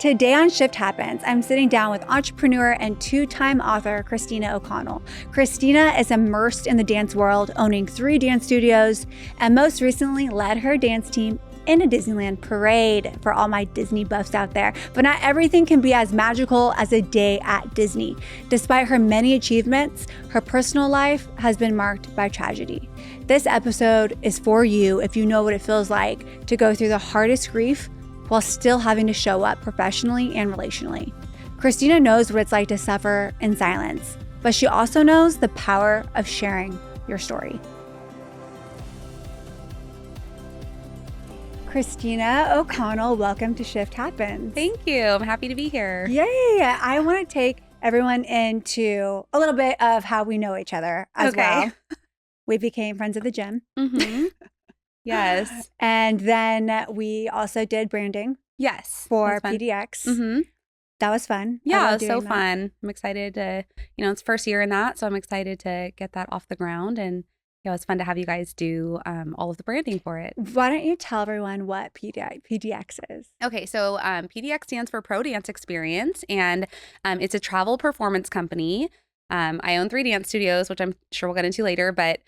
Today on Shift Happens, I'm sitting down with entrepreneur and two-time author Cristina O'Connell. Cristina is immersed in the dance world, owning 3 dance studios, and most recently led her dance team in a Disneyland parade for all my Disney buffs out there. But not everything can be as magical as a day at Disney. Despite her many achievements, her personal life has been marked by tragedy. This episode is for you if you know what it feels like to go through the hardest grief while still having to show up professionally and relationally. Cristina knows what it's like to suffer in silence, but she also knows the power of sharing your story. Cristina O'Connell, welcome to Shift Happens. Thank you. I'm happy to be here. Yay! I want to take everyone into a little bit of how we know each other as well. We became friends at the gym. Mm-hmm. Yes. And then we also did branding. Yes. For PDX. Mm-hmm. That was fun. Yeah, it was so fun. I'm excited to, it's first year in that, so I'm excited to get that off the ground. And yeah, it was fun to have you guys do all of the branding for it. Why don't you tell everyone what PDX is? Okay, so PDX stands for Pro Dance Experience, and it's a travel performance company. I own 3 dance studios, which I'm sure we'll get into later, but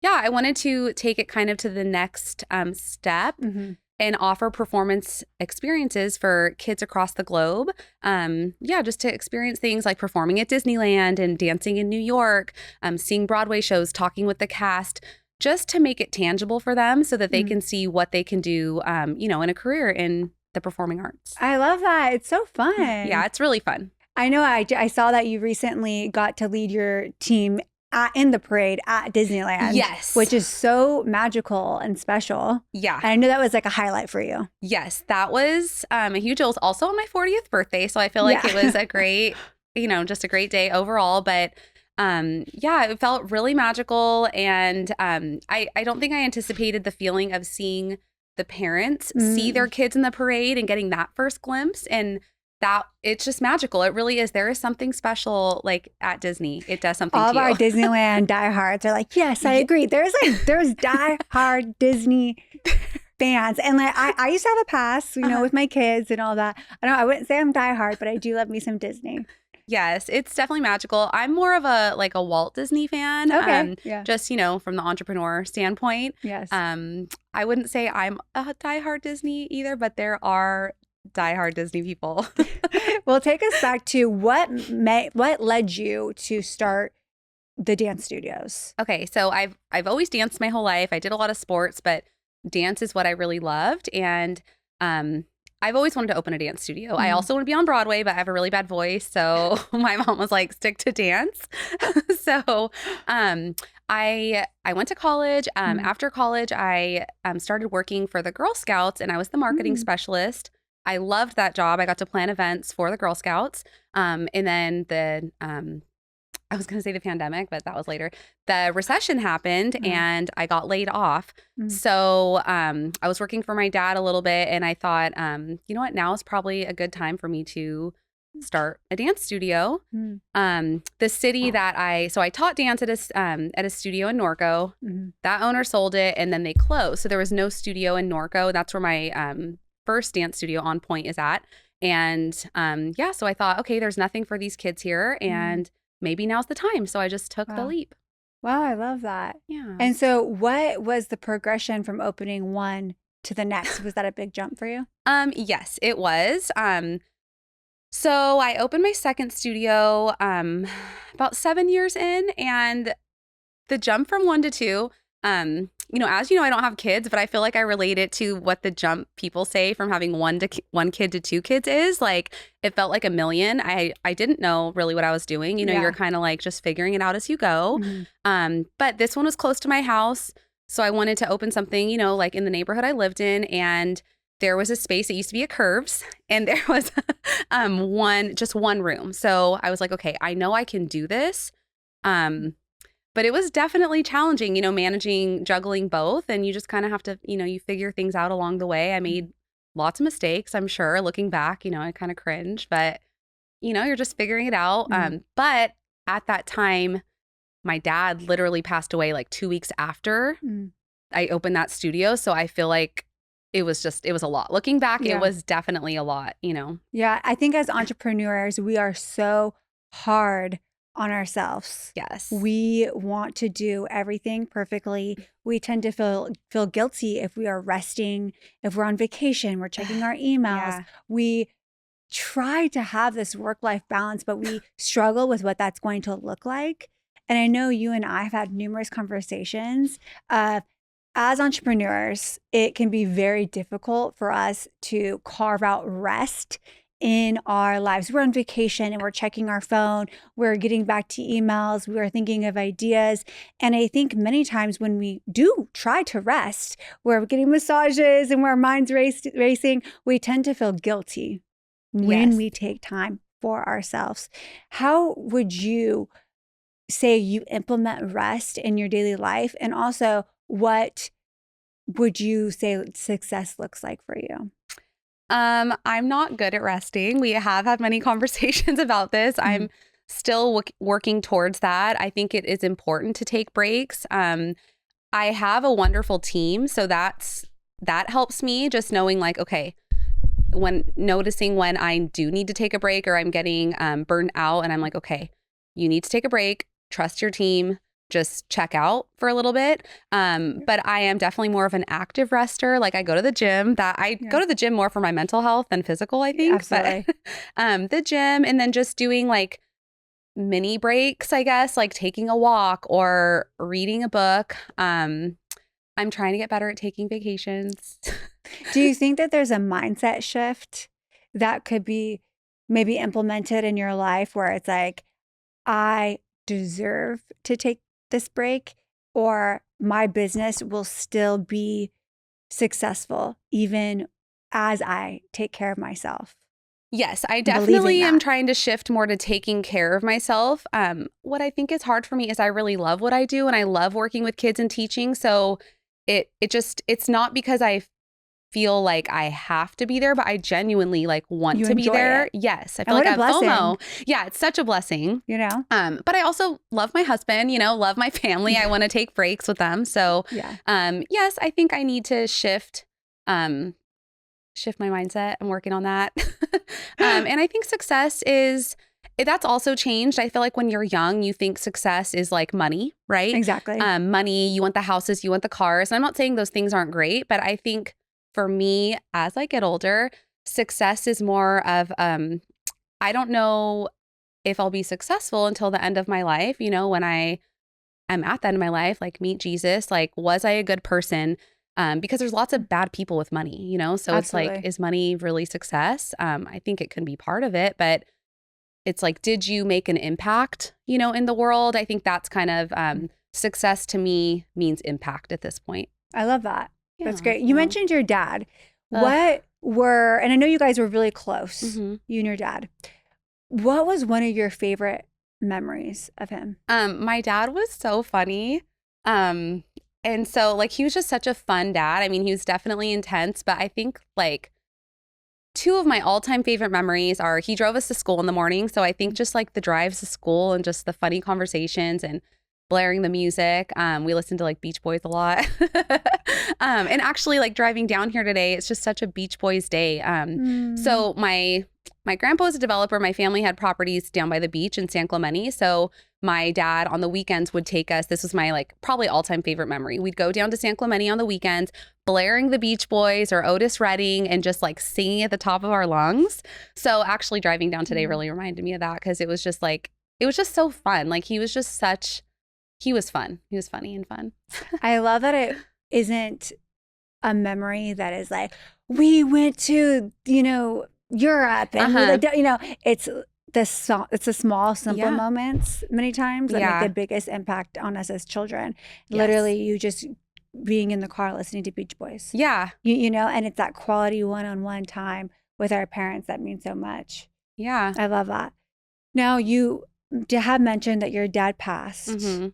yeah, I wanted to take it kind of to the next step and offer performance experiences for kids across the globe. Just to experience things like performing at Disneyland and dancing in New York, seeing Broadway shows, talking with the cast, just to make it tangible for them so that they can see what they can do, in a career in the performing arts. I love that. It's so fun. Yeah, it's really fun. I know I saw that you recently got to lead your team in the parade at Disneyland. Yes. Which is so magical and special. Yeah. And I know that was like a highlight for you. Yes, that was a huge deal. It was also on my 40th birthday. So I feel like it was a great, just a great day overall. But it felt really magical. And I don't think I anticipated the feeling of seeing the parents see their kids in the parade and getting that first glimpse. And that it's just magical. It really is. There is something special like at Disney. It does something All to you. All of our Disneyland diehards are like, yes, I agree. There's diehard Disney fans. And like I used to have a pass, with my kids and all that. I wouldn't say I'm diehard, but I do love me some Disney. Yes, it's definitely magical. I'm more of a Walt Disney fan. Okay. Just, from the entrepreneur standpoint. Yes. I wouldn't say I'm a diehard Disney either, but there are diehard Disney people. Well, take us back to what led you to start the dance studios. Okay, so I've always danced my whole life. I did a lot of sports, but dance is what I really loved, and I've always wanted to open a dance studio. I also want to be on Broadway, but I have a really bad voice, so my mom was like, "Stick to dance." So I went to college. After college, I started working for the Girl Scouts, and I was the marketing specialist. I loved that job. I got to plan events for the Girl Scouts. And then I was going to say the pandemic, but that was later. The recession happened and I got laid off. So I was working for my dad a little bit, and I thought, you know what, now is probably a good time for me to start a dance studio. The city that I taught dance at a studio in Norco. That owner sold it and then they closed. So there was no studio in Norco. That's where my first dance studio, On Point, is at. And so I thought, okay, there's nothing for these kids here, and maybe now's the time. So I just took the leap. Wow, I love that. Yeah. And so what was the progression from opening one to the next? Was that a big jump for you? Yes, it was. So I opened my second studio about 7 years in, and the jump from 1 to 2, as you know, I don't have kids, but I feel like I relate it to what the jump people say from having one kid to 2 kids is. Like, it felt like a million. I didn't know really what I was doing. You're kind of like just figuring it out as you go. But this one was close to my house. So I wanted to open something, like in the neighborhood I lived in. And there was a space that used to be a Curves, and there was one room. So I was like, okay, I know I can do this. But it was definitely challenging, juggling both. And you just kind of have to, you figure things out along the way. I made lots of mistakes, I'm sure. Looking back, I kind of cringe, but, you're just figuring it out. But at that time, my dad literally passed away like 2 weeks after I opened that studio. So I feel like it was a lot. Looking back, Yeah. it was definitely a lot, you know? Yeah. I think as entrepreneurs, we are so hard on ourselves. Yes. We want to do everything perfectly. We tend to feel guilty if we are resting, if we're on vacation, we're checking our emails. Yeah. We try to have this work-life balance, but we struggle with what that's going to look like. And I know you and I have had numerous conversations. As entrepreneurs, it can be very difficult for us to carve out rest in our lives. We're on vacation and we're checking our phone, we're getting back to emails, we're thinking of ideas. And I think many times when we do try to rest, we're getting massages and our mind's racing, we tend to feel guilty when Yes. we take time for ourselves. How would you say you implement rest in your daily life? And also, what would you say success looks like for you? I'm not good at resting. We have had many conversations about this. I'm still working towards that. I think it is important to take breaks. I have a wonderful team, so that helps me, just knowing like, okay, when noticing when I do need to take a break or I'm getting burned out, and I'm like, okay, you need to take a break, trust your team, just check out for a little bit. But I am definitely more of an active rester. Like I go to the gym. Go to the gym more for my mental health than physical, I think. Absolutely. But the gym, and then just doing like mini breaks, I guess, like taking a walk or reading a book. I'm trying to get better at taking vacations. Do you think that there's a mindset shift that could be maybe implemented in your life where it's like, I deserve to take this break, or my business will still be successful even as I take care of myself? Yes, I Believing definitely am that. trying to shift more to taking care of myself. What I think is hard for me is I really love what I do and I love working with kids and teaching. So it's not because I feel like I have to be there, but I genuinely like want You to be enjoy there. it. Yes, I And feel like what I a have blessing, FOMO. Yeah, it's such a blessing. you know? But I also love my husband, love my family. I want to take breaks with them. So, Yeah. yes, I think I need to shift my mindset. I'm working on that. And I think that's also changed. I feel like when you're young, you think success is like money, right? Exactly. Money, you want the houses, you want the cars. And I'm not saying those things aren't great, but I think for me, as I get older, success is more of, I don't know if I'll be successful until the end of my life, when I am at the end of my life, like meet Jesus, like, was I a good person? Because there's lots of bad people with money, so it's like, Absolutely. is money really success? I think it can be part of it, but it's like, did you make an impact, in the world? I think that's kind of success to me means impact at this point. I love that. That's Yeah, great. You so- mentioned your dad. And I know you guys were really close, Mhm. you and your dad. What was one of your favorite memories of him? My dad was so funny. And so like he was just such a fun dad. I mean, he was definitely intense, but I think like two of my all-time favorite memories are he drove us to school in the morning. So I think just like the drives to school and just the funny conversations and blaring the music. We listened to like Beach Boys a lot. And actually like driving down here today, it's just such a Beach Boys day. So my grandpa was a developer. My family had properties down by the beach in San Clemente. So my dad on the weekends would take us. This was my like probably all-time favorite memory. We'd go down to San Clemente on the weekends, blaring the Beach Boys or Otis Redding and just like singing at the top of our lungs. So actually driving down today really reminded me of that because it was just so fun. Like he was fun. He was funny and fun. I love that it isn't a memory that is like, we went to, Europe and it's the small, simple moments many times that make the biggest impact on us as children. Yes. Literally, you just being in the car listening to Beach Boys. Yeah. And it's that quality one-on-one time with our parents that means so much. Yeah. I love that. Now, you have mentioned that your dad passed. Mm-hmm.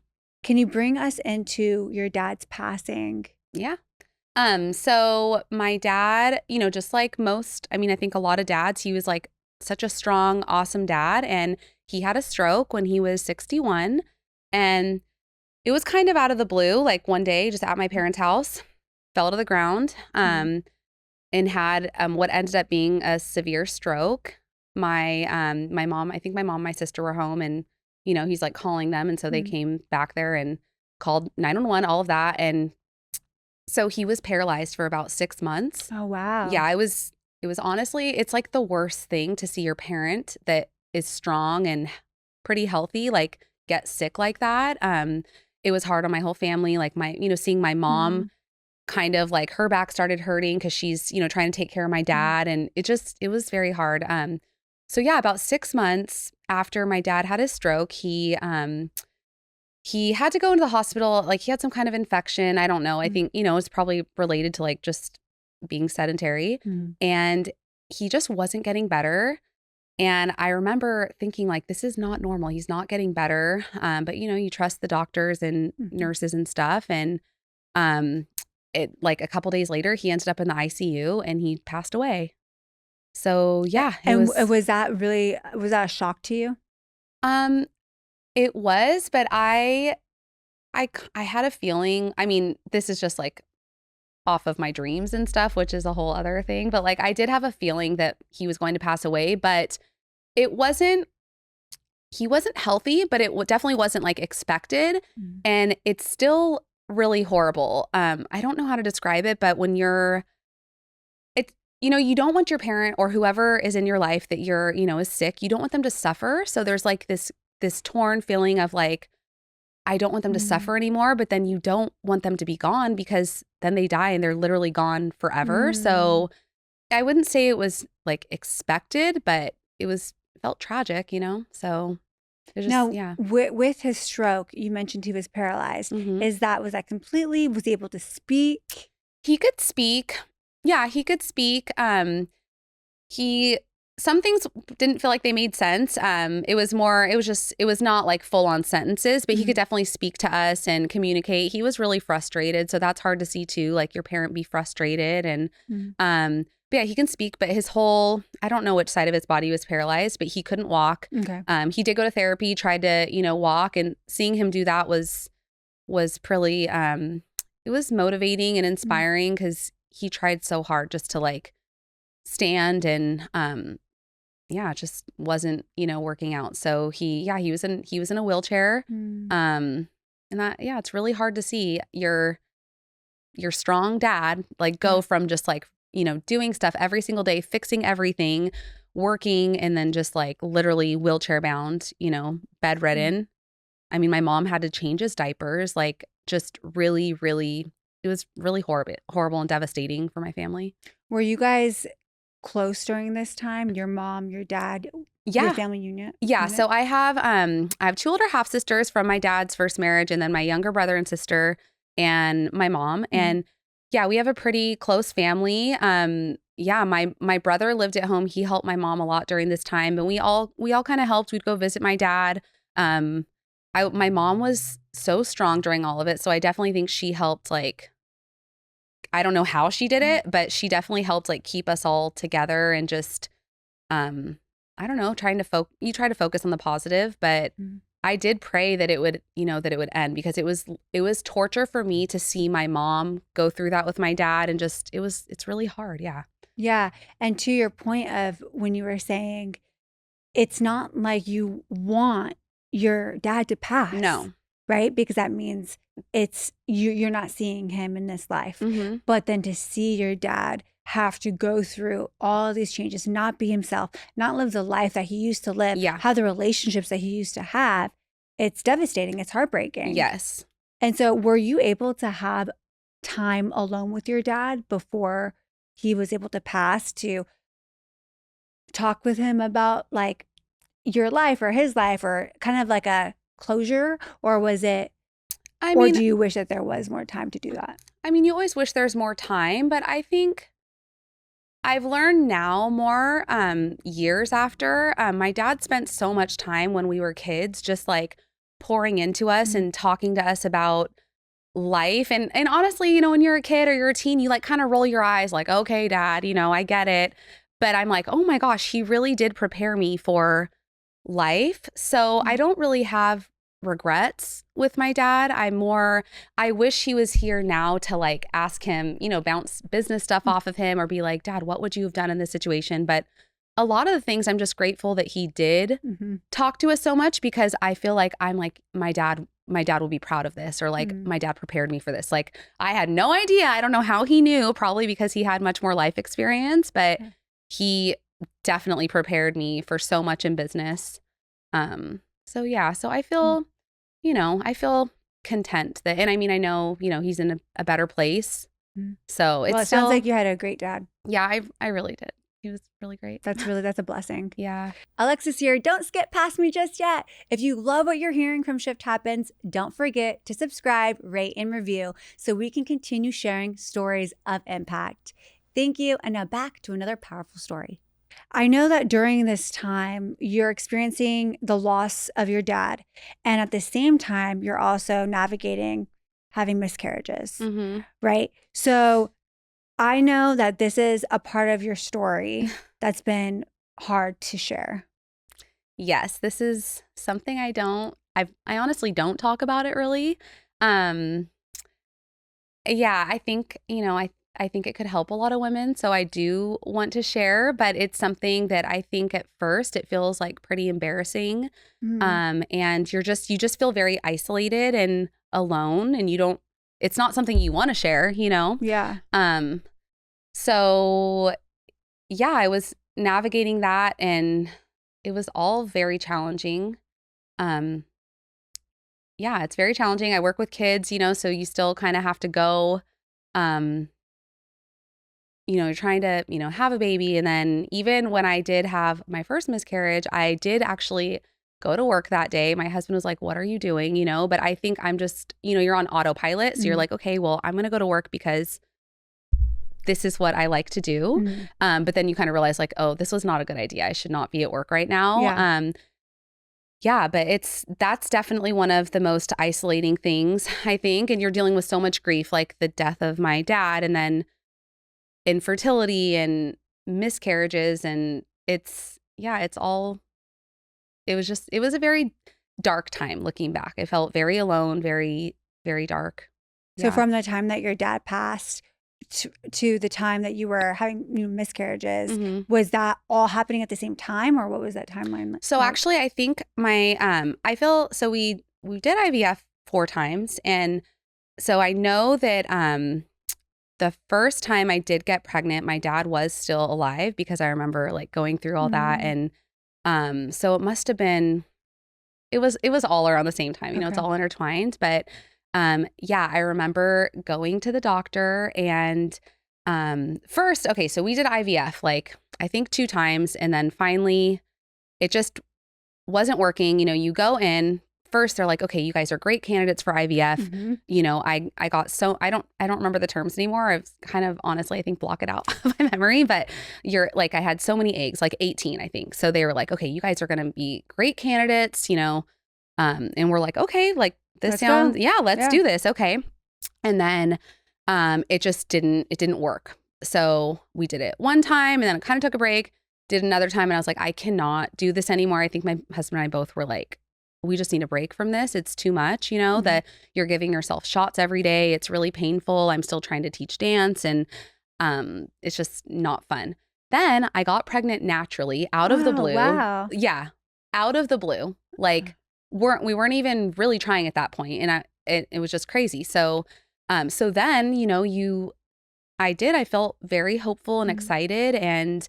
Can you bring us into your dad's passing? Yeah. So my dad, just like I think a lot of dads, he was like such a strong, awesome dad. And he had a stroke when he was 61. And it was kind of out of the blue, like one day just at my parents' house, fell to the ground. and had what ended up being a severe stroke. My mom, I think my mom and my sister were home, and he's like calling them, and so they came back there and called 911, all of that, and so he was paralyzed for about 6 months. Oh wow. Yeah, it was honestly, it's like the worst thing to see your parent that is strong and pretty healthy like get sick like that. It was hard on my whole family, like seeing my mom kind of like her back started hurting because she's trying to take care of my dad, and it was very hard. So yeah, about 6 months after my dad had his stroke, he had to go into the hospital. Like he had some kind of infection. I don't know. I think, it's probably related to like just being sedentary. And he just wasn't getting better. And I remember thinking like, this is not normal. He's not getting better. But you trust the doctors and nurses and stuff. And it like a couple days later, he ended up in the ICU and he passed away. So yeah. Was that a shock to you? It was, but I had a feeling, I mean, this is just like off of my dreams and stuff, which is a whole other thing. But like, I did have a feeling that he was going to pass away, but he wasn't healthy, but it definitely wasn't like expected. And it's still really horrible. I don't know how to describe it, but when you don't want your parent or whoever is in your life that is sick, you don't want them to suffer. So there's like this torn feeling of like, I don't want them to suffer anymore, but then you don't want them to be gone because then they die and they're literally gone forever. So I wouldn't say it was like expected, but it felt tragic, So it just, yeah. With his stroke, you mentioned he was paralyzed. Was that completely, was he able to speak? He could speak. Yeah, he could speak. Some things didn't feel like they made sense. It was not like full on sentences, but he could definitely speak to us and communicate. He was really frustrated. So that's hard to see too, like your parent be frustrated. And, but yeah, he can speak, but his whole, I don't know which side of his body was paralyzed, but he couldn't walk. Okay. He did go to therapy, tried to, walk, and seeing him do that was pretty, it was motivating and inspiring because he tried so hard just to like stand and, it just wasn't, working out. So he was in a wheelchair. And that, it's really hard to see your strong dad, like go from just like, doing stuff every single day, fixing everything, working, and then just like literally wheelchair bound, bedridden. I mean, my mom had to change his diapers, like just really, really, it was really horrible and devastating for my family. Were you guys close during this time? Your mom, your dad, your family unit? Yeah. So I have 2 older half sisters from my dad's first marriage, and then my younger brother and sister and my mom. And yeah, we have a pretty close family. My brother lived at home. He helped my mom a lot during this time, and we all kind of helped. We'd go visit my dad. My mom was so strong during all of it, so I definitely think she helped. Like, I don't know how she did it, but she definitely helped like keep us all together and just, I don't know, you try to focus on the positive, but I did pray that it would, that it would end, because it was torture for me to see my mom go through that with my dad, and just, it's really hard. Yeah. Yeah. And to your point of when you were saying, it's not like you want your dad to pass. No. Right? Because that means you're not seeing him in this life. But then to see your dad have to go through all these changes, not be himself, not live the life that he used to live, have the relationships that he used to have, it's devastating. It's heartbreaking. Yes. And so were you able to have time alone with your dad before he was able to pass, to talk with him about like your life or his life, or kind of like a closure? Or was it, or do you wish that there was more time to do that? I mean, you always wish there's more time, but I think I've learned now more years after. My dad spent so much time when we were kids just like pouring into us and talking to us about life. And honestly, when you're a kid or you're a teen, you like kind of roll your eyes like, okay, dad, I get it. But I'm like, oh my gosh, he really did prepare me for life. So I don't really have regrets with my dad. I wish he was here now to like ask him, bounce business stuff off of him or be like, Dad, what would you have done in this situation? But a lot of the things I'm just grateful that he did talk to us so much, because I feel like I'm like, my dad will be proud of this, or like my dad prepared me for this. Like I had no idea. I don't know how he knew, probably because he had much more life experience, but he definitely prepared me for so much in business. So I feel, I feel content that, and I mean, I know, he's in a better place. So it sounds like you had a great dad. Yeah, I really did. He was really great. That's a blessing. Yeah. Alexis here. Don't skip past me just yet. If you love what you're hearing from Shift Happens, don't forget to subscribe, rate, and review so we can continue sharing stories of impact. Thank you. And now back to another powerful story. I know that during this time, you're experiencing the loss of your dad. And at the same time, you're also navigating having miscarriages, right? So I know that this is a part of your story that's been hard to share. Yes, this is something I honestly don't talk about it really. Yeah, I think, I think it could help a lot of women. So I do want to share, but it's something that I think at first it feels like pretty embarrassing. And you just feel very isolated and alone, and it's not something you want to share, Yeah. So yeah, I was navigating that, and it was all very challenging. Yeah, it's very challenging. I work with kids, so you still kind of have to go, you're trying to, have a baby. And then even when I did have my first miscarriage, I did actually go to work that day. My husband was like, what are you doing? But I think I'm just, you're on autopilot. So you're like, okay, well, I'm going to go to work because this is what I like to do. But then you kind of realize like, oh, this was not a good idea. I should not be at work right now. But that's definitely one of the most isolating things, I think. And you're dealing with so much grief, like the death of my dad, and then infertility and miscarriages. And it was a very dark time looking back. I felt very alone, very, very dark. So from the time that your dad passed to the time that you were having miscarriages, was that all happening at the same time, or what was that timeline like? So actually, I think we did IVF 4 times, and so I know that the first time I did get pregnant, my dad was still alive, because I remember like going through all that, and so it must have been, it was all around the same time, it's all intertwined, but I remember going to the doctor, and first, so we did IVF like I think 2 times, and then finally it just wasn't working. You go in first, they're like, okay, you guys are great candidates for IVF. I got I don't remember the terms anymore. I've kind of honestly, I think, block it out of my memory, but you're like, I had so many eggs, like 18, I think. So they were like, okay, you guys are going to be great candidates, and we're like, okay, like, let's do this. Okay. And then it didn't work. So we did it one time, and then it kind of took a break, did another time. And I was like, I cannot do this anymore. I think my husband and I both were like, we just need a break from this. It's too much, that you're giving yourself shots every day. It's really painful. I'm still trying to teach dance, and it's just not fun. Then I got pregnant naturally out of the blue. Wow. Yeah. Out of the blue. Like, we weren't even really trying at that point, and it was just crazy. So then I felt very hopeful and excited, and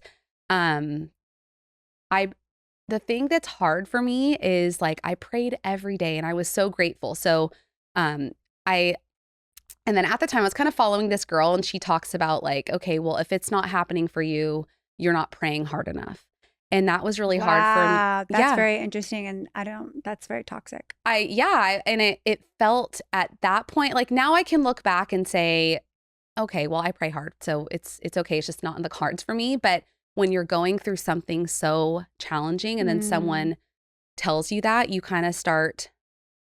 the thing that's hard for me is like I prayed every day, and I was so grateful. So and then at the time I was kind of following this girl, and she talks about like, okay, well, if it's not happening for you, you're not praying hard enough. And that was really hard for me. That's very interesting. And that's very toxic. It felt at that point, like now I can look back and say, okay, well, I pray hard, so it's okay. It's just not in the cards for me. But when you're going through something so challenging, and then someone tells you that, you kind of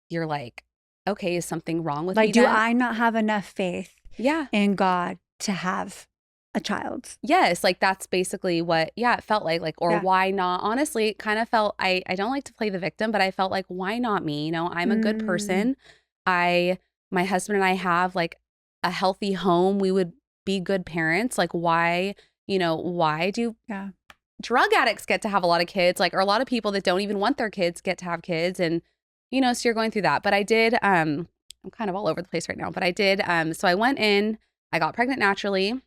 you're like, okay, is something wrong with me? Like, do I not have enough faith in God to have a child. Yes, like that's basically what, it felt like, or Yeah. why not? Honestly, it kind of felt, I don't like to play the victim, but I felt like, why not me? You know, I'm a good person. My husband and I have like a healthy home. We would be good parents. Like why do drug addicts get to have a lot of kids? Like, or a lot of people that don't even want their kids get to have kids. And, so you're going through that. But I did, I'm kind of all over the place right now, but I did, so I went in, I got pregnant naturally.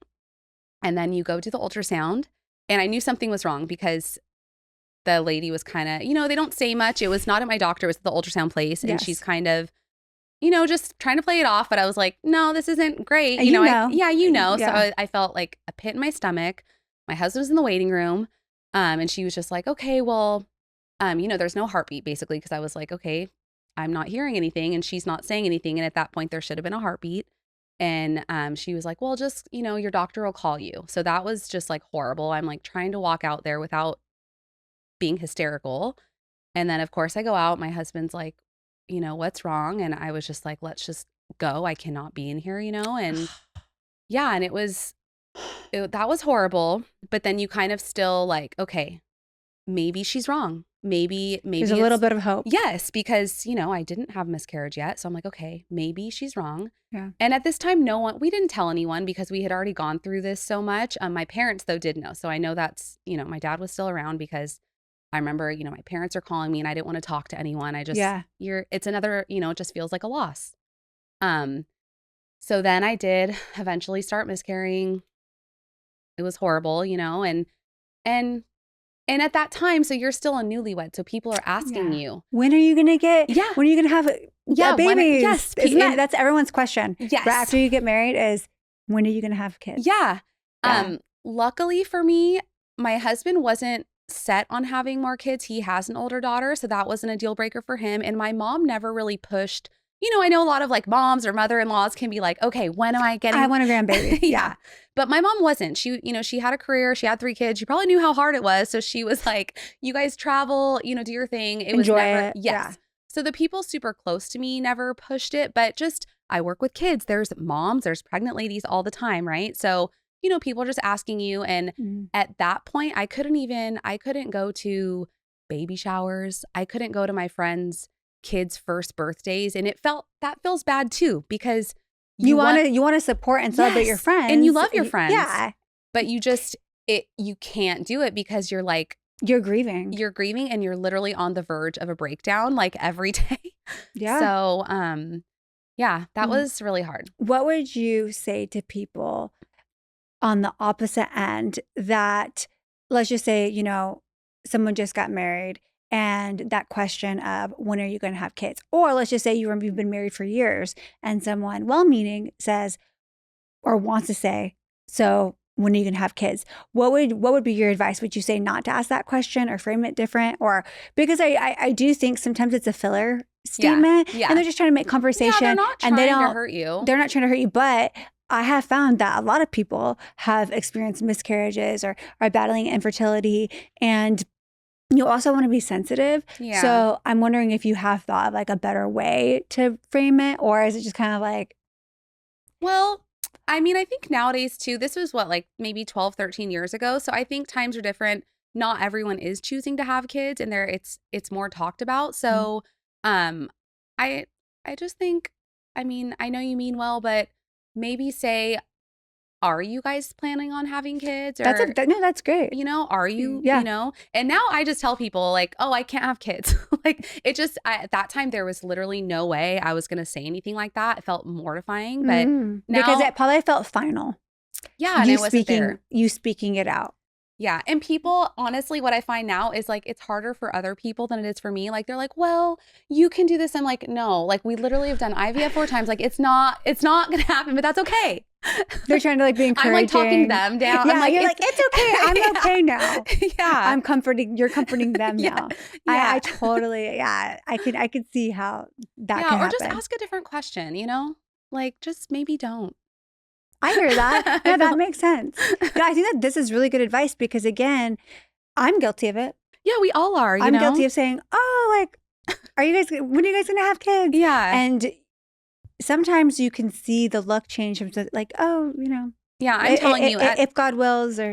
And then you go to the ultrasound, and I knew something was wrong because the lady was kind of, they don't say much. It was not at my doctor, it was at the ultrasound place. And she's kind of, just trying to play it off. But I was like, no, this isn't great. And So I felt like a pit in my stomach. My husband was in the waiting room. And she was just like, okay, well, there's no heartbeat basically. Because I was like, okay, I'm not hearing anything. And she's not saying anything. And at that point, there should have been a heartbeat. And she was like, well, just, your doctor will call you. So that was just like horrible. I'm like trying to walk out there without being hysterical. And then, of course, I go out. My husband's like, what's wrong? And I was just like, let's just go. I cannot be in here, and and that was horrible. But then you kind of still like, okay, maybe she's wrong. Maybe there's a little bit of hope. Yes, because, I didn't have miscarriage yet. So I'm like, okay, maybe she's wrong. Yeah. And at this time, we didn't tell anyone because we had already gone through this so much. My parents, though, did know. So I know that's, my dad was still around because I remember, my parents are calling me and I didn't want to talk to anyone. I just, it's another, it just feels like a loss. So then I did eventually start miscarrying. It was horrible, and at that time, so you're still a newlywed. So people are asking you, when are you going to get, when are you going to have a baby? Yes. That's everyone's question. Yes. Right after you get married is, when are you going to have kids? Yeah. Luckily for me, my husband wasn't set on having more kids. He has an older daughter. So that wasn't a deal breaker for him. And my mom never really pushed. I know a lot of like moms or mother-in-laws can be like, okay, when am I getting? I want a grandbaby. Yeah. But my mom wasn't. She, she had a career. She had 3 kids. She probably knew how hard it was. So she was like, you guys travel, do your thing. Enjoy it. Yes. Yeah. So the people super close to me never pushed it, but just, I work with kids. There's moms, there's pregnant ladies all the time. Right. So, people are just asking you. And at that point, I couldn't go to baby showers. I couldn't go to my friends' kids' first birthdays. And that feels bad too, because you want to support and celebrate your friends. And you love your friends. Yeah. But you can't do it because you're like, you're grieving and you're literally on the verge of a breakdown like every day. Yeah. So, that was really hard. What would you say to people on the opposite end that, let's just say, someone just got married and that question of when are you going to have kids? Or let's just say you've been married for years and someone well-meaning says or wants to say, so when are you going to have kids? What would be your advice? Would you say not to ask that question or frame it different? Or because I do think sometimes it's a filler statement and they're just trying to make conversation. They're not trying to hurt you. They're not trying to hurt you, but I have found that a lot of people have experienced miscarriages or are battling infertility, and you also want to be sensitive. Yeah. So I'm wondering if you have thought of like a better way to frame it, or is it just kind of like, well, I mean, I think nowadays too, this was like maybe 12, 13 years ago. So I think times are different. Not everyone is choosing to have kids, and it's more talked about. So I just think, I mean, I know you mean well, but maybe say, are you guys planning on having kids? Or, that's great. Are you, and now I just tell people like, oh, I can't have kids. Like it just, at that time, there was literally no way I was going to say anything like that. It felt mortifying, but now, because it probably felt final. Yeah. And it wasn't there. You speaking it out. Yeah. And people, honestly, what I find now is like, it's harder for other people than it is for me. Like, they're like, well, you can do this. I'm like, no, like we literally have done IVF 4 times. Like, it's not going to happen, but that's okay. They're trying to like be encouraging. I'm like talking them down. Yeah, I'm like, you're like, it's okay. I'm okay now. Yeah. You're comforting them now. Yeah. I totally, I could see how that can happen. Or just ask a different question, like just maybe don't. I hear that. Yeah, that makes sense. But I think that this is really good advice because, again, I'm guilty of it. Yeah, we all are. I'm guilty of saying, oh, like, when are you guys going to have kids? Yeah. And sometimes you can see the look change from like, oh, Yeah, I'm telling you. If God wills, or,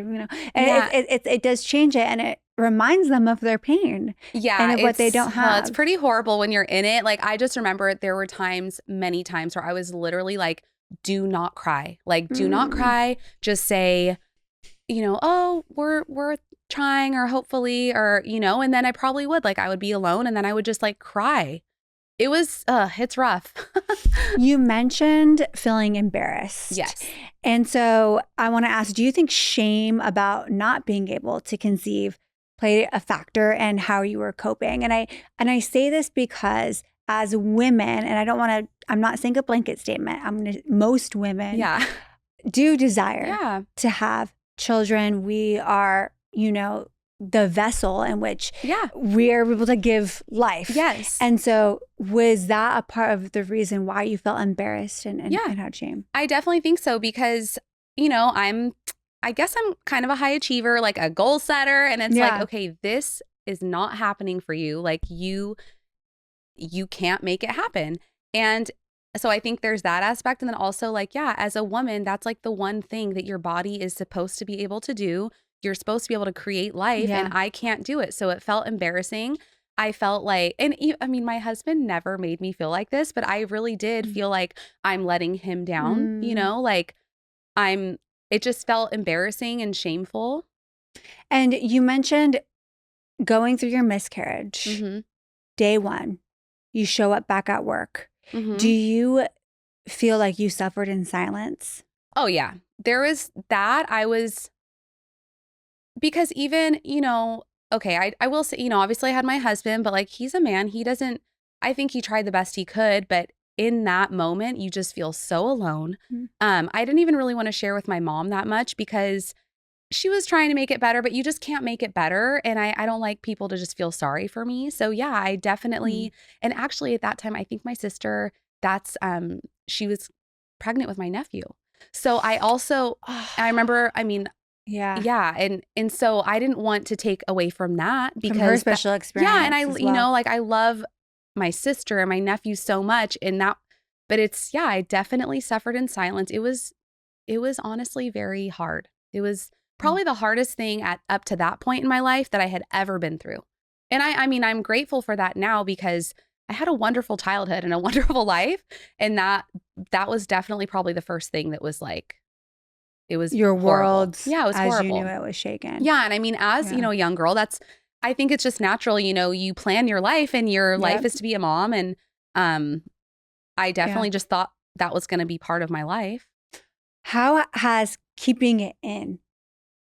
Yeah. it does change it, and it reminds them of their pain Yeah, and of what they don't have. It's pretty horrible when you're in it. Like, I just remember there were many times where I was literally like, do not cry. Like, do not cry. Just say, oh, we're trying, or hopefully, or, and then I probably would, like, I would be alone and then I would just like cry. It was, it's rough. You mentioned feeling embarrassed. Yes. And so I want to ask, do you think shame about not being able to conceive played a factor in how you were coping? And I say this because as women, and I'm not saying a blanket statement, most women do desire to have children. We are, the vessel in which we're able to give life. Yes. And so was that a part of the reason why you felt embarrassed and had shame? I definitely think so, because, I guess I'm kind of a high achiever, like a goal setter. And it's like, okay, this is not happening for you. Like, you can't make it happen. And so I think there's that aspect. And then also, like, as a woman, that's like the one thing that your body is supposed to be able to do. You're supposed to be able to create life, and I can't do it. So it felt embarrassing. I felt like, and I mean, my husband never made me feel like this, but I really did feel like I'm letting him down, like it just felt embarrassing and shameful. And you mentioned going through your miscarriage, day one, you show up back at work. Do you feel like you suffered in silence? Oh, yeah. There was that. Because even, okay, I will say, obviously I had my husband, but like, he's a man. I think he tried the best he could, but in that moment, you just feel so alone. I didn't even really want to share with my mom that much because she was trying to make it better, but you just can't make it better. And I don't like people to just feel sorry for me. So I definitely, and actually at that time, I think my sister, she was pregnant with my nephew. So I remember, and so I didn't want to take away from that because from her special experience. Yeah, and I love my sister and my nephew so much, but I definitely suffered in silence. It was honestly very hard. It was probably the hardest thing up to that point in my life that I had ever been through. And I mean, I'm grateful for that now because I had a wonderful childhood and a wonderful life, and that was definitely probably the first thing that was like, it was your horrible. world. Yeah, it was as horrible. You knew it was shaken. Yeah, and I mean, as a young girl, I think it's just natural. You plan your life, and your life is to be a mom, and I definitely just thought that was going to be part of my life. How has keeping it in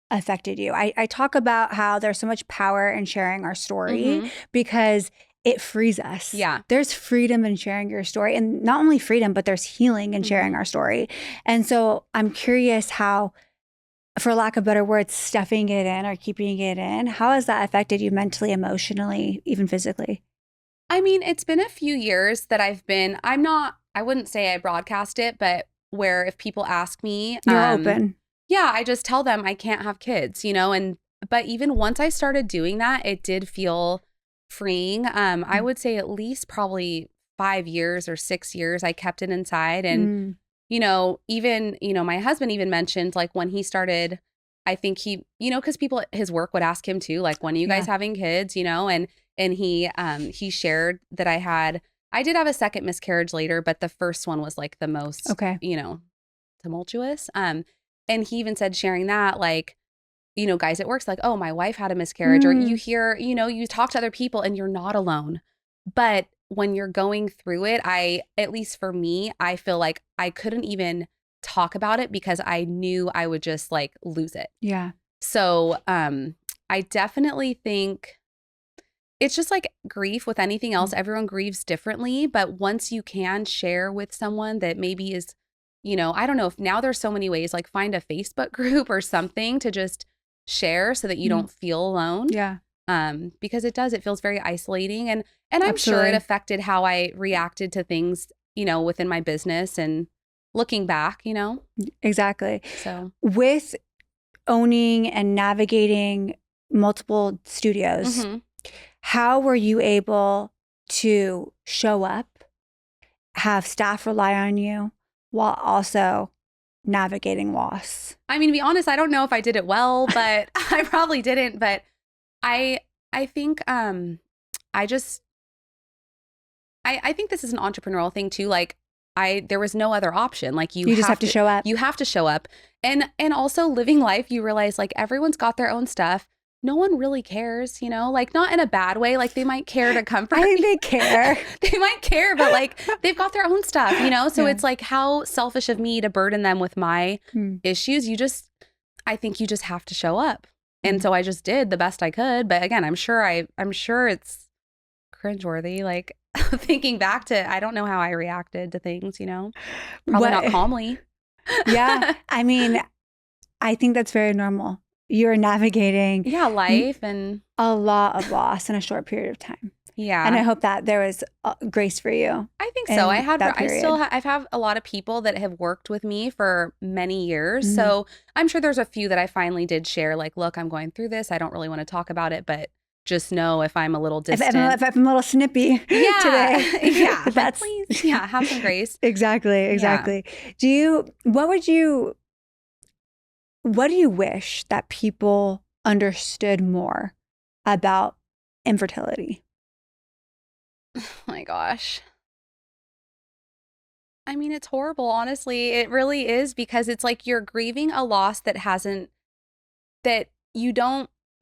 affected you? I talk about how there's so much power in sharing our story because it frees us. Yeah. There's freedom in sharing your story, and not only freedom, but there's healing in sharing our story. And so I'm curious how, for lack of better words, stuffing it in or keeping it in, how has that affected you mentally, emotionally, even physically? I mean, it's been a few years that I wouldn't say I broadcast it, but where if people ask me, you're open. Yeah, I just tell them I can't have kids, but even once I started doing that, it did feel freeing. I would say at least probably 5 years or 6 years, I kept it inside. And, even, my husband even mentioned like when he started, I think he, because people at his work would ask him too, like, when are you guys having kids, and he shared that I did have a second miscarriage later, but the first one was like the most, tumultuous. And he even said, sharing that, like, guys at work's like, oh, my wife had a miscarriage, or you hear, you talk to other people and you're not alone. But when you're going through it, at least for me, I feel like I couldn't even talk about it because I knew I would just like lose it. Yeah. So I definitely think it's just like grief with anything else. Everyone grieves differently. But once you can share with someone that maybe is, I don't know if now there's so many ways, like find a Facebook group or something to just share so that you don't feel alone. Yeah. Because it feels very isolating. And I'm sure it affected how I reacted to things, within my business and looking back, Exactly. So with owning and navigating multiple studios, how were you able to show up, have staff rely on you, while also navigating loss? I mean, to be honest, I don't know if I did it well, but I probably didn't. But I think I think this is an entrepreneurial thing too. Like there was no other option. Like you just have to show up. You have to show up. And also living life, you realize like everyone's got their own stuff. No one really cares, you know, like not in a bad way. Like they might care to comfort. I think they care. They might care, but like they've got their own stuff, you know? So it's like how selfish of me to burden them with my issues. I think you just have to show up. And so I just did the best I could. But again, I'm sure it's cringeworthy. Like thinking back to, I don't know how I reacted to things, you know, probably not calmly. Yeah. I mean, I think that's very normal. You're navigating life and a lot of loss in a short period of time. Yeah. And I hope that there was grace for you. I think so. I've had a lot of people that have worked with me for many years. So I'm sure there's a few that I finally did share, like, look, I'm going through this. I don't really want to talk about it, but just know if I'm a little distant. If I'm a little snippy today. Yeah. Please. Yeah. Have some grace. Exactly. Yeah. What do you wish that people understood more about infertility? Oh my gosh. I mean, it's horrible, honestly. It really is, because it's like you're grieving a loss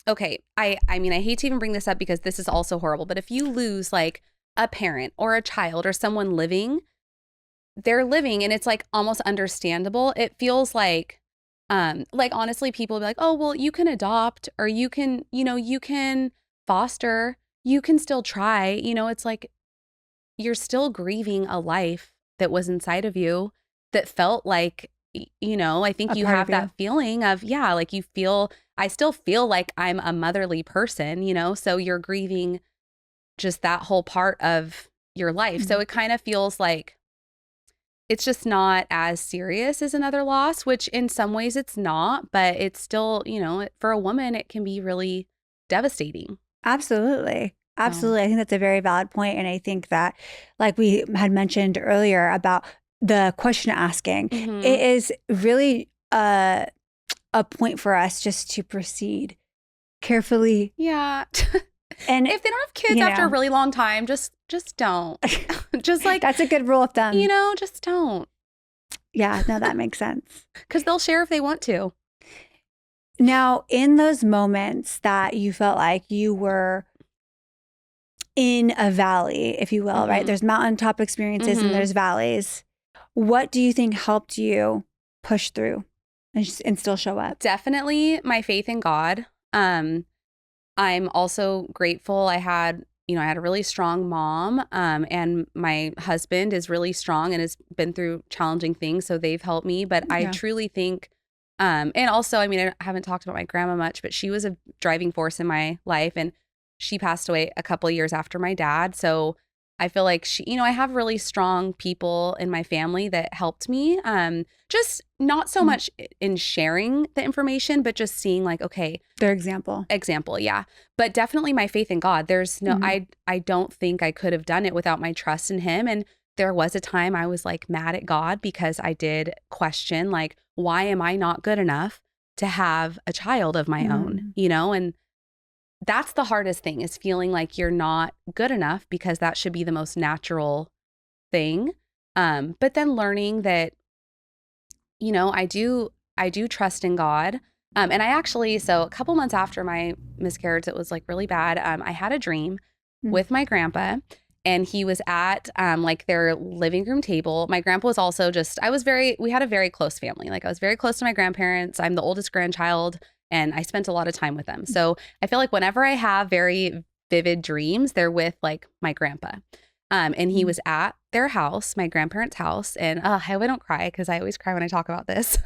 okay, I mean, I hate to even bring this up because this is also horrible, but if you lose like a parent or a child or someone they're living and it's like almost understandable. It feels like honestly, people will be like, oh, well, you can adopt or you can foster, you can still try, it's like you're still grieving a life that was inside of you that felt like, I think you have that feeling of, like I still feel like I'm a motherly person, so you're grieving just that whole part of your life. So it kind of feels like it's just not as serious as another loss, which in some ways it's not, but it's still, for a woman, it can be really devastating. Absolutely. I think that's a very valid point. And I think that, like we had mentioned earlier about the question asking, it is really a point for us just to proceed carefully. Yeah. And if they don't have kids after a really long time, just don't. Just like that's a good rule of thumb. Just don't. Yeah, no, that makes sense. Because they'll share if they want to. Now, in those moments that you felt like you were in a valley, if you will, right? There's mountaintop experiences and there's valleys. What do you think helped you push through and still show up? Definitely my faith in God. I'm also grateful I had a really strong mom, and my husband is really strong and has been through challenging things. So they've helped me. But I truly think, and also, I mean, I haven't talked about my grandma much, but she was a driving force in my life, and she passed away a couple of years after my dad. So I feel like I have really strong people in my family that helped me. Just not so much in sharing the information, but just seeing like, okay. Their example. Yeah. But definitely my faith in God. There's no, I don't think I could have done it without my trust in him. And there was a time I was like mad at God because I did question like, why am I not good enough to have a child of my own, and that's the hardest thing, is feeling like you're not good enough, because that should be the most natural thing. But then learning that, I do trust in God. And I actually, so a couple months after my miscarriage, it was like really bad. I had a dream with my grandpa, and he was at like their living room table. My grandpa was also we had a very close family. Like I was very close to my grandparents. I'm the oldest grandchild, and I spent a lot of time with them. So I feel like whenever I have very vivid dreams, they're with like my grandpa. And he was at their house, my grandparents' house. And I hope I don't cry, because I always cry when I talk about this.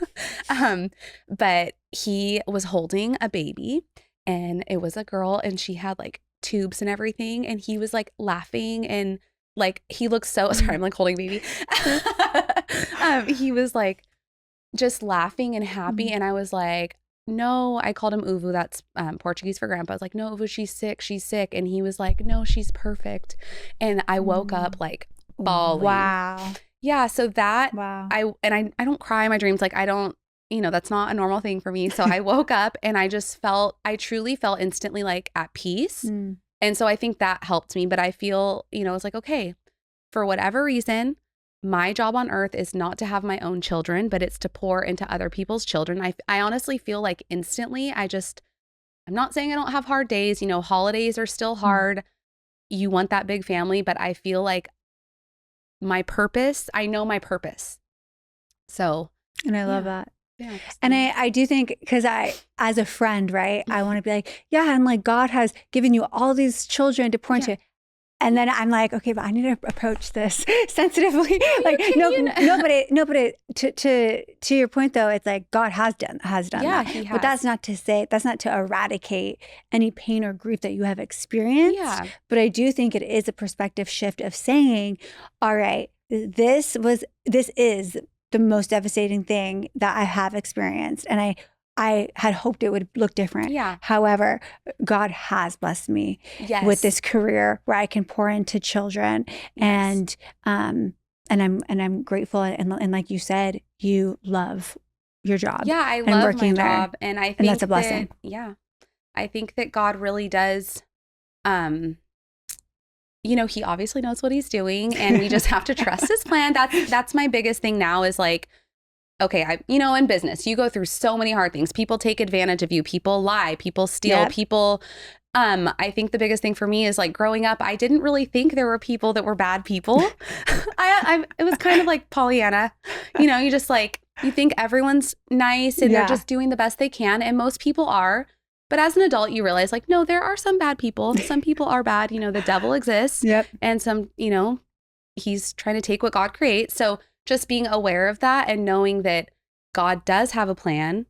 But he was holding a baby, and it was a girl, and she had like tubes and everything. And he was like laughing, and like he looked so sorry, I'm like holding baby. He was like just laughing and happy. And I was like, no, I called him Uvu. That's Portuguese for grandpa. I was like, no, Uvu, she's sick. And he was like, no, she's perfect. And I woke up like bawling. Wow. Yeah. So that Wow. I don't cry in my dreams. Like I don't, that's not a normal thing for me. So I woke up and I truly felt instantly like at peace. Mm. And so I think that helped me. But I feel, it's like, okay, for whatever reason, my job on earth is not to have my own children, but it's to pour into other people's children. I honestly feel like instantly, I'm not saying I don't have hard days. Holidays are still hard. You want that big family, but I feel like I know my purpose. So. And I love that. Yeah. And I do think, because as a friend, right, I want to be like, yeah, and like God has given you all these children to pour into. And then I'm like, okay, but I need to approach this sensitively. Like, nobody. To your point though, it's like God has done that. He has. But that's not to eradicate any pain or grief that you have experienced. Yeah. But I do think it is a perspective shift of saying, all right, this is the most devastating thing that I have experienced. And I had hoped it would look different. Yeah. However, God has blessed me with this career where I can pour into children. Yes. And I'm grateful. And like you said, you love your job. Yeah, I love my job. And I think that's a blessing. I think that God really does, he obviously knows what he's doing, and we just have to trust his plan. That's my biggest thing now is like, okay, in business, you go through so many hard things. People take advantage of you. People lie. People steal. People. I think the biggest thing for me is like growing up, I didn't really think there were people that were bad people. It was kind of like Pollyanna. You just like, you think everyone's nice and they're just doing the best they can. And most people are. But as an adult, you realize like, no, there are some bad people. Some people are bad. The devil exists. Yep. And some, he's trying to take what God creates. So just being aware of that and knowing that God does have a plan,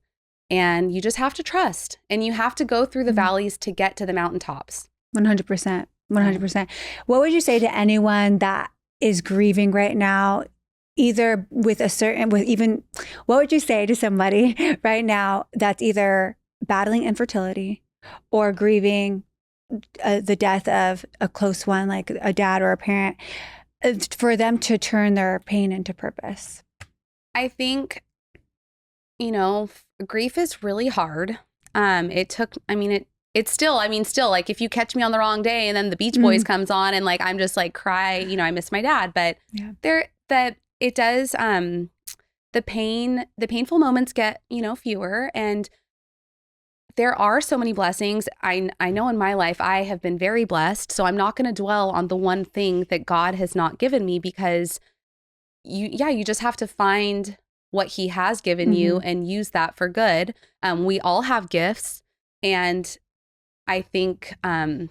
and you just have to trust, and you have to go through the valleys to get to the mountaintops. 100%. 100%. What would you say to anyone that is grieving right now, either what would you say to somebody right now that's either battling infertility or grieving the death of a close one, like a dad or a parent, for them to turn their pain into purpose? I think, grief is really hard. It's still like if you catch me on the wrong day and then the Beach Boys comes on and like, I'm just like cry, I miss my dad, but it does, the painful moments get, fewer, and there are so many blessings. I know in my life, I have been very blessed. So I'm not going to dwell on the one thing that God has not given me, because you just have to find what he has given you and use that for good. We all have gifts. And I think, not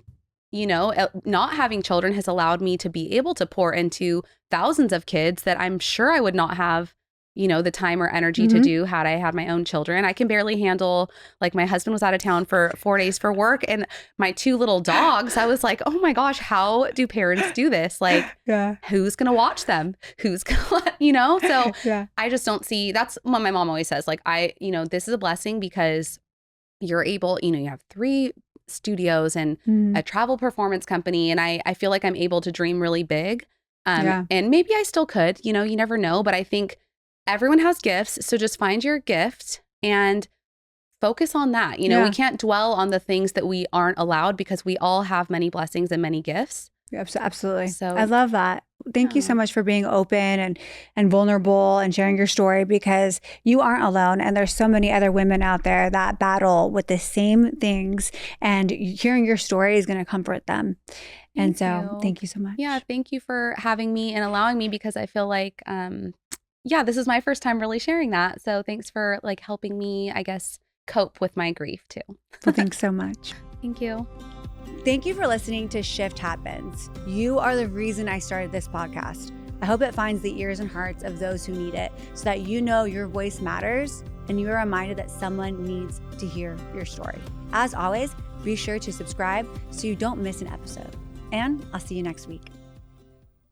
having children has allowed me to be able to pour into thousands of kids that I'm sure I would not have the time or energy to do had I had my own children. I can barely handle, like, my husband was out of town for 4 days for work, and my 2 little dogs, I was like, oh my gosh, how do parents do this? Like, who's going to watch them? Who's going to So I just don't see, that's what my mom always says. Like, this is a blessing because you're able, you have 3 studios and a travel performance company. And I feel like I'm able to dream really big. And maybe I still could, you never know. But I think everyone has gifts. So just find your gift and focus on that. We can't dwell on the things that we aren't allowed, because we all have many blessings and many gifts. Absolutely. So I love that. Thank you so much for being open and vulnerable and sharing your story, because you aren't alone. And there's so many other women out there that battle with the same things, and hearing your story is going to comfort them. And so thank you so much. Yeah. Thank you for having me and allowing me, because I feel like, this is my first time really sharing that. So thanks for like helping me, I guess, cope with my grief too. Well, thanks so much. Thank you. Thank you for listening to Shift Happens. You are the reason I started this podcast. I hope it finds the ears and hearts of those who need it, so that your voice matters and you are reminded that someone needs to hear your story. As always, be sure to subscribe so you don't miss an episode. And I'll see you next week.